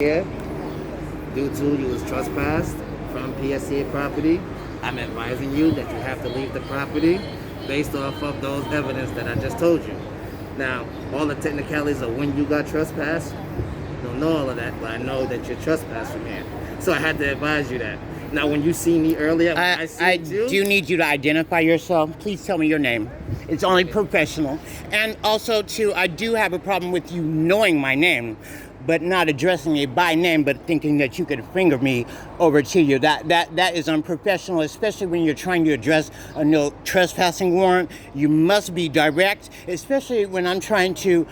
Here, due to you was trespassed from PSTA property, I'm advising you that you have to leave the property based off of those evidence that I just told you. Now, all the technicalities of when you got trespassed, I don't know all of that, but I know that you're trespassed from here. So I had to advise you that. Now, when you see me earlier, I do need you to identify yourself. Please tell me your name. It's only professional. And also, too, I do have a problem with you knowing my name, but not addressing me by name, but thinking that you could finger me over to you. That is unprofessional, especially when you're trying to address a no trespassing warrant. You must be direct, especially when I'm trying to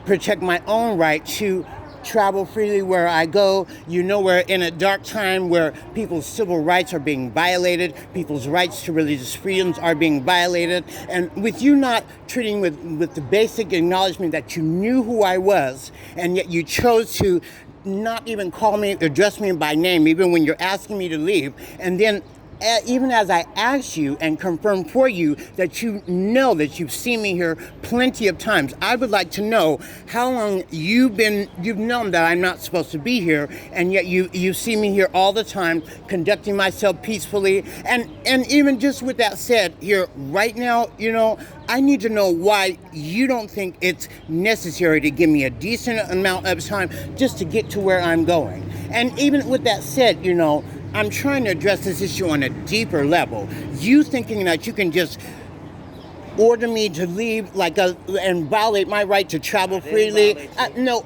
protect my own right to travel freely where I go. You know, we're in a dark time where people's civil rights are being violated, people's rights to religious freedoms are being violated, and with you not treating with the basic acknowledgement that you knew who I was, and yet you chose to not even call me, address me by name, even when you're asking me to leave, and then even as I ask you and confirm for you that you know that you've seen me here plenty of times, I would like to know how long you've known that I'm not supposed to be here, and yet you see me here all the time, conducting myself peacefully, and even just with that said, here right now, you know, I need to know why you don't think it's necessary to give me a decent amount of time just to get to where I'm going. And even with that said, you know, I'm trying to address this issue on a deeper level. You thinking that you can just order me to leave and violate my right to travel freely? No,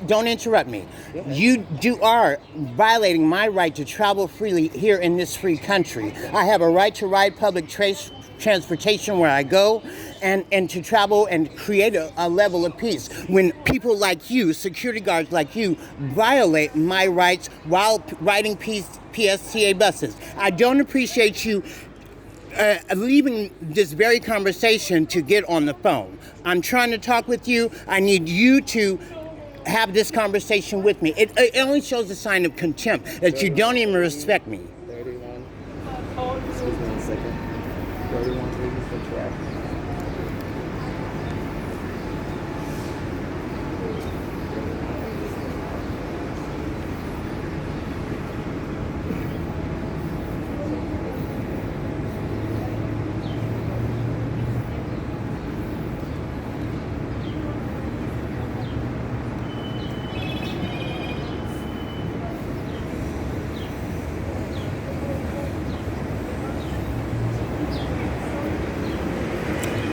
don't interrupt me. You are violating my right to travel freely here in this free country. I have a right to ride public transportation where I go, and to travel and create a level of peace. When people like you, security guards like you, violate my rights while riding PSTA buses, I don't appreciate you leaving this very conversation to get on the phone. I'm trying to talk with you. I need you to have this conversation with me. It only shows a sign of contempt that you don't even respect me. 31. Excuse me 1 second. 31, please, for track.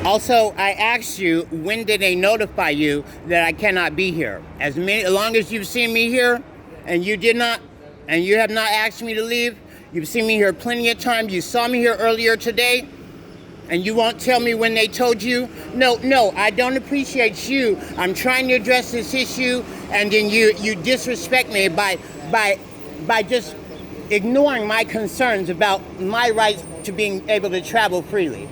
Also, I asked you, when did they notify you that I cannot be here? As long as you've seen me here, and you have not asked me to leave, you've seen me here plenty of times. You saw me here earlier today, and you won't tell me when they told you? No, I don't appreciate you. I'm trying to address this issue, and then you disrespect me by just ignoring my concerns about my rights to being able to travel freely.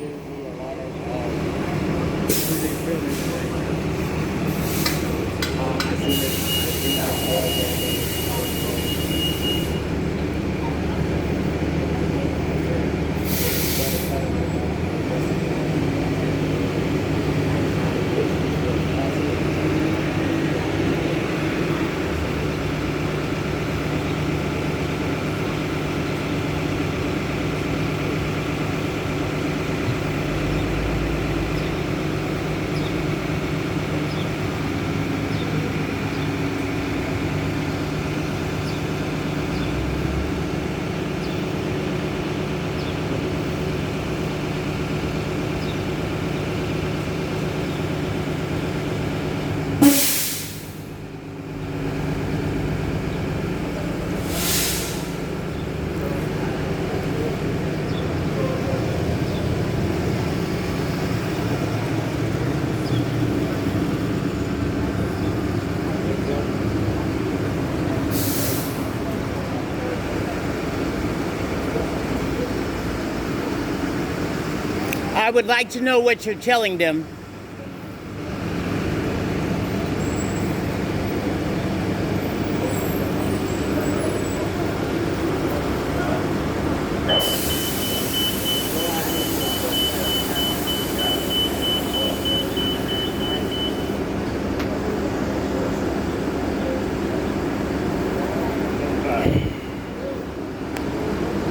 I would like to know what you're telling them.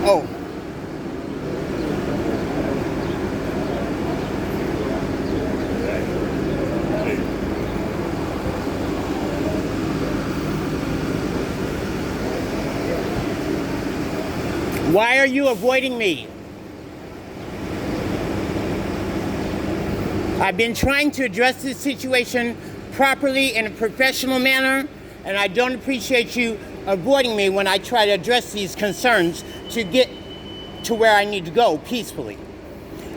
Oh. Why are you avoiding me? I've been trying to address this situation properly in a professional manner, and I don't appreciate you avoiding me when I try to address these concerns to get to where I need to go peacefully.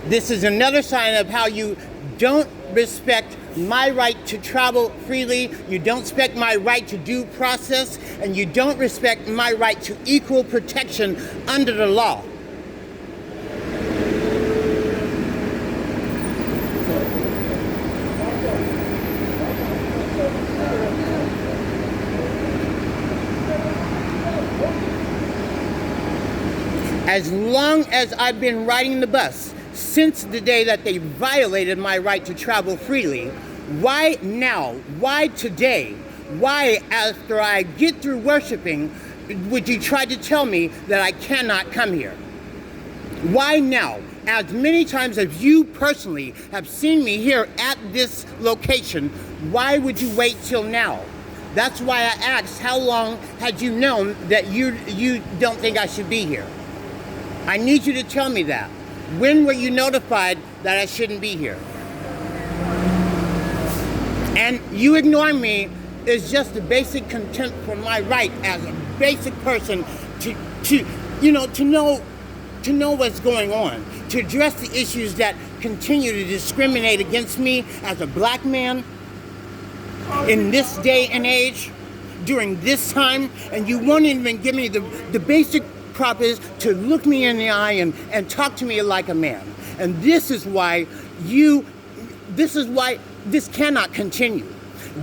This is another sign of how you don't respect my right to travel freely, you don't respect my right to due process, and you don't respect my right to equal protection under the law. As long as I've been riding the bus, since the day that they violated my right to travel freely, why now? Why today? Why, after I get through worshiping, would you try to tell me that I cannot come here? Why now? As many times as you personally have seen me here at this location, why would you wait till now? That's why I asked, how long had you known that you don't think I should be here? I need you to tell me that. When were you notified that I shouldn't be here? And you ignoring me is just a basic contempt for my right as a basic person to know what's going on, to address the issues that continue to discriminate against me as a black man in this day and age, during this time, and you won't even give me the basic prop is to look me in the eye and talk to me like a man. And this is why this cannot continue.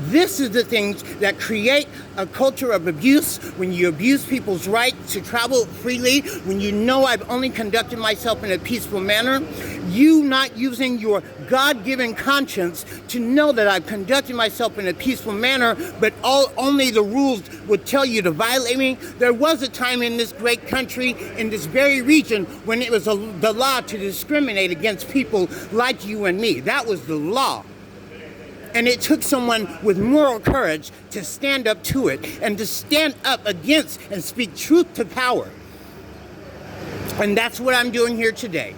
This is the things that create a culture of abuse, when you abuse people's right to travel freely, when you know I've only conducted myself in a peaceful manner, you not using your God-given conscience to know that I've conducted myself in a peaceful manner, but only the rules would tell you to violate me. There was a time in this great country, in this very region, when it was the law to discriminate against people like you and me. That was the law. And it took someone with moral courage to stand up to it and to stand up against and speak truth to power. And that's what I'm doing here today.